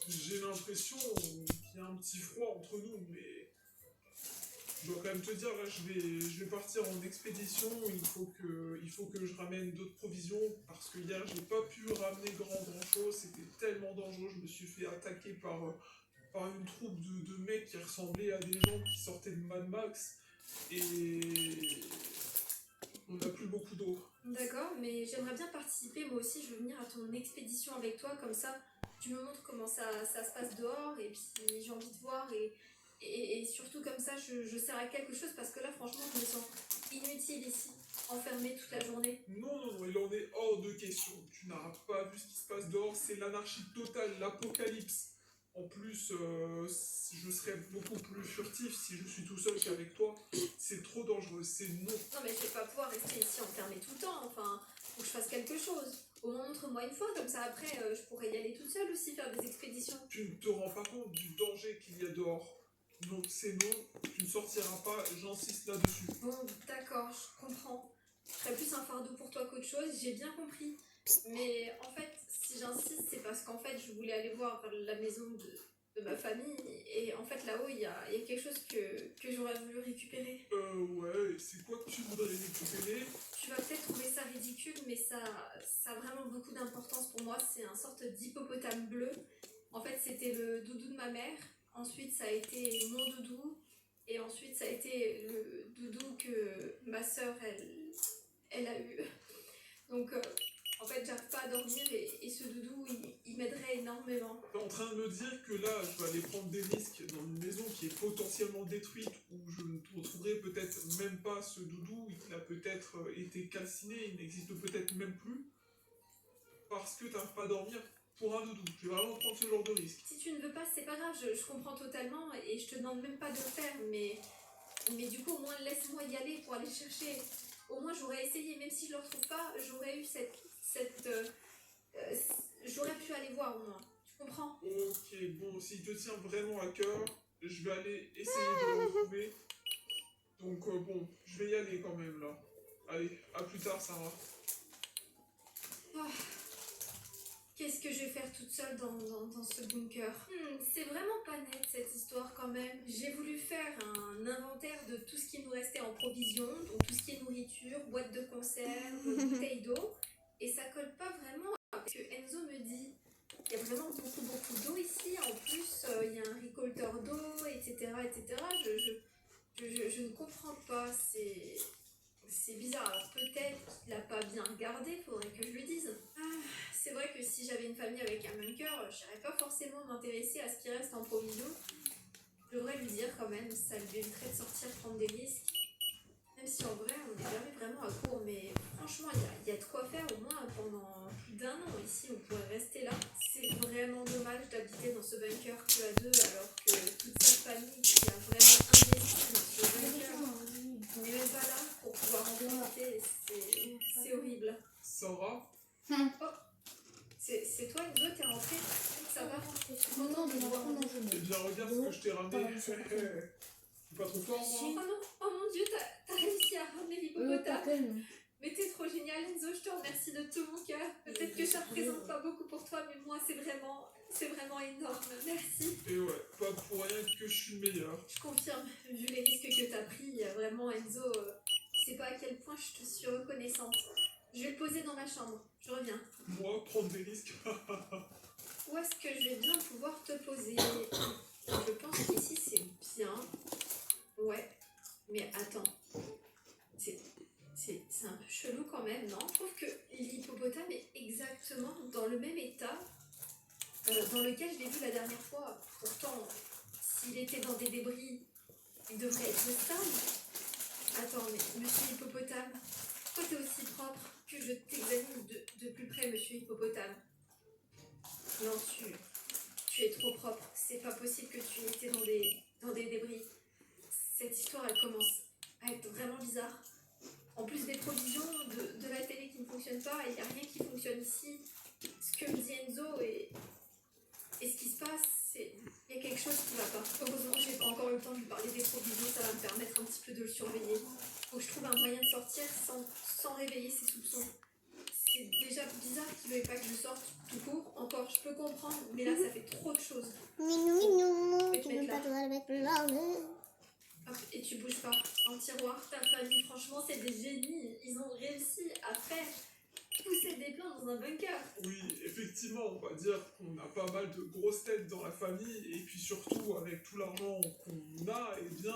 J'ai l'impression qu'il y a un petit froid entre nous, mais je dois quand même te dire, là, je vais partir en expédition. Il faut que je ramène d'autres provisions parce que hier, j'ai pas pu ramener grand chose. C'était tellement dangereux. Je me suis fait attaquer par une troupe de mecs qui ressemblaient à des gens qui sortaient de Mad Max. Et on n'a plus beaucoup d'eau. D'accord, mais j'aimerais bien participer. Moi aussi, je veux venir à ton expédition avec toi. Comme ça, tu me montres comment ça se passe dehors. Et puis, j'ai envie de voir. Et surtout, comme ça, je sers à quelque chose. Parce que là, franchement, je me sens inutile ici, enfermée toute la journée. Non, non, non, il en est hors de question. Tu n'as pas vu ce qui se passe dehors, c'est l'anarchie totale, l'apocalypse. En plus, je serais beaucoup plus furtif si je suis tout seul qu'avec toi. C'est trop dangereux, c'est non. Non, mais je vais pas pouvoir rester ici enfermée tout le temps. Enfin, faut que je fasse quelque chose. Au moins, montre-moi une fois. Comme ça, après, je pourrais y aller toute seule aussi, faire des expéditions. Tu ne te rends pas compte du danger qu'il y a dehors. Non, c'est non, tu ne sortiras pas, j'insiste là-dessus. Bon, d'accord, je comprends. Je serais plus un fardeau pour toi qu'autre chose, j'ai bien compris. Mais en fait, si j'insiste, c'est parce qu'en fait, je voulais aller voir la maison de ma famille. Et en fait, là-haut, il y a quelque chose que j'aurais voulu récupérer. Ouais, c'est quoi que tu voudrais récupérer? Tu vas peut-être trouver ça ridicule, mais ça a vraiment beaucoup d'importance pour moi. C'est un sorte d'hippopotame bleu. En fait, c'était le doudou de ma mère. Ensuite, ça a été mon doudou. Et ensuite, ça a été le doudou que ma sœur, elle a eu. Donc, en fait, j'arrive pas à dormir et ce doudou, il m'aiderait énormément. T'es en train de me dire que là, je vais aller prendre des risques dans une maison qui est potentiellement détruite, où je ne retrouverai peut-être même pas ce doudou, il a peut-être été calciné, il n'existe peut-être même plus, parce que t'arrives pas à dormir pour un doudou. Je vais vraiment prendre ce genre de risque. Si tu ne veux pas, c'est pas grave, je comprends totalement et je te demande même pas de le faire, mais du coup, au moins, laisse-moi y aller pour aller chercher. Au moins, j'aurais essayé, même si je le retrouve pas, j'aurais eu j'aurais pu aller voir au moins. Tu comprends? Ok, bon, s'il te tient vraiment à cœur, je vais aller essayer de le retrouver. Donc bon, je vais y aller quand même là. Allez, à plus tard, Sarah. Oh, qu'est-ce que je vais faire toute seule dans ce bunker? C'est vraiment pas net cette histoire quand même. J'ai voulu faire un inventaire de tout ce qui nous restait en provision, donc tout ce qui est nourriture, boîte de conserve, bouteille d'eau, et ça colle pas vraiment avec ce que Enzo me dit. Il y a vraiment beaucoup d'eau ici. En plus, il y a un récolteur d'eau, etc., etc. Je ne comprends pas. C'est bizarre. Alors peut-être qu'il l'a pas bien regardé. Faudrait que je lui dise. C'est vrai que si j'avais une famille avec un bunker, j'irais pas forcément m'intéresser à ce qui reste en provision. Je devrais lui dire quand même. Ça lui éviterait de sortir prendre des risques. Même si en vrai, on n'est jamais vraiment à court, mais franchement, il y a de quoi faire au moins pendant plus d'un an ici. On pourrait rester là. C'est vraiment dommage d'habiter dans ce bunker que à deux, alors que toute sa famille qui a vraiment investi dans ce bunker n'est même pas là pour pouvoir en profiter. C'est horrible. Sarah? Oh, c'est toi, Enzo, t'es rentré? Ça va? Je suis contente de te voir. Eh bien, regarde ce que je t'ai ramené. C'est pas trop fort, Oh moi? non, oh mon Dieu, t'as réussi à ramener l'hippopotame. Mais t'es trop génial, Enzo, je te remercie de tout mon cœur. Peut-être que ça représente pas beaucoup pour toi, mais moi, c'est vraiment énorme. Merci. Et ouais, pas pour rien que je suis le meilleur. Je confirme, vu les risques que t'as pris, vraiment, Enzo, je sais pas à quel point je te suis reconnaissante. Je vais le poser dans ma chambre, je reviens. Moi, prendre des risques. Où est-ce que je vais bien pouvoir te poser? Je pense qu'ici, c'est bien. Ouais, mais attends. C'est un peu chelou quand même, non? Je trouve que l'hippopotame est exactement dans le même état dans lequel je l'ai vu la dernière fois. Pourtant, s'il était dans des débris, il devrait être stable. Attends, mais monsieur hippopotame, pourquoi t'es aussi propre que je t'examine de plus près, monsieur hippopotame? Non, tu es trop propre. C'est pas possible que tu étais dans des débris. Cette histoire, elle commence à être vraiment bizarre. En plus des provisions, de la télé qui ne fonctionne pas, il n'y a rien qui fonctionne ici. Ce que me dit Enzo et ce qui se passe, il y a quelque chose qui ne va pas. Heureusement, j'ai pas encore eu le temps de lui parler des provisions, ça va me permettre un petit peu de le surveiller. Faut que je trouve un moyen de sortir sans réveiller ses soupçons. c'est déjà bizarre qu'il veuille pas que je sorte tout court. Encore, je peux comprendre, mais là, ça fait trop de choses. Minou, minou, Je vais te tu veux mettre pas là. jouer avec l'homme? Hop, et tu bouges pas. Dans le tiroir, ta famille, franchement, c'est des génies. Ils ont réussi à faire pousser des plantes dans un bunker. Oui, effectivement, on va dire qu'on a pas mal de grosses têtes dans la famille, et puis surtout, avec tout l'argent qu'on a, eh bien,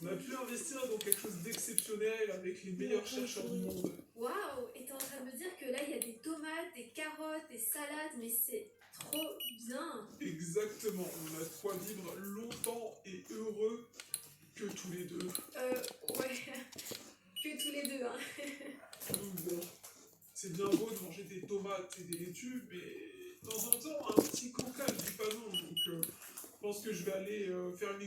on a pu investir dans quelque chose d'exceptionnel avec les meilleurs chercheurs du monde. Waouh! Et t'es en train de me dire que là, il y a des tomates, des carottes, des salades, mais c'est trop bien. Exactement, on a de quoi vivre longtemps et heureux que tous les deux. Ouais. Que tous les deux, hein. Donc bon, c'est bien beau de manger des tomates et des laitues, mais de temps en temps, un petit coca ne dit pas non. Donc je pense que je vais aller faire une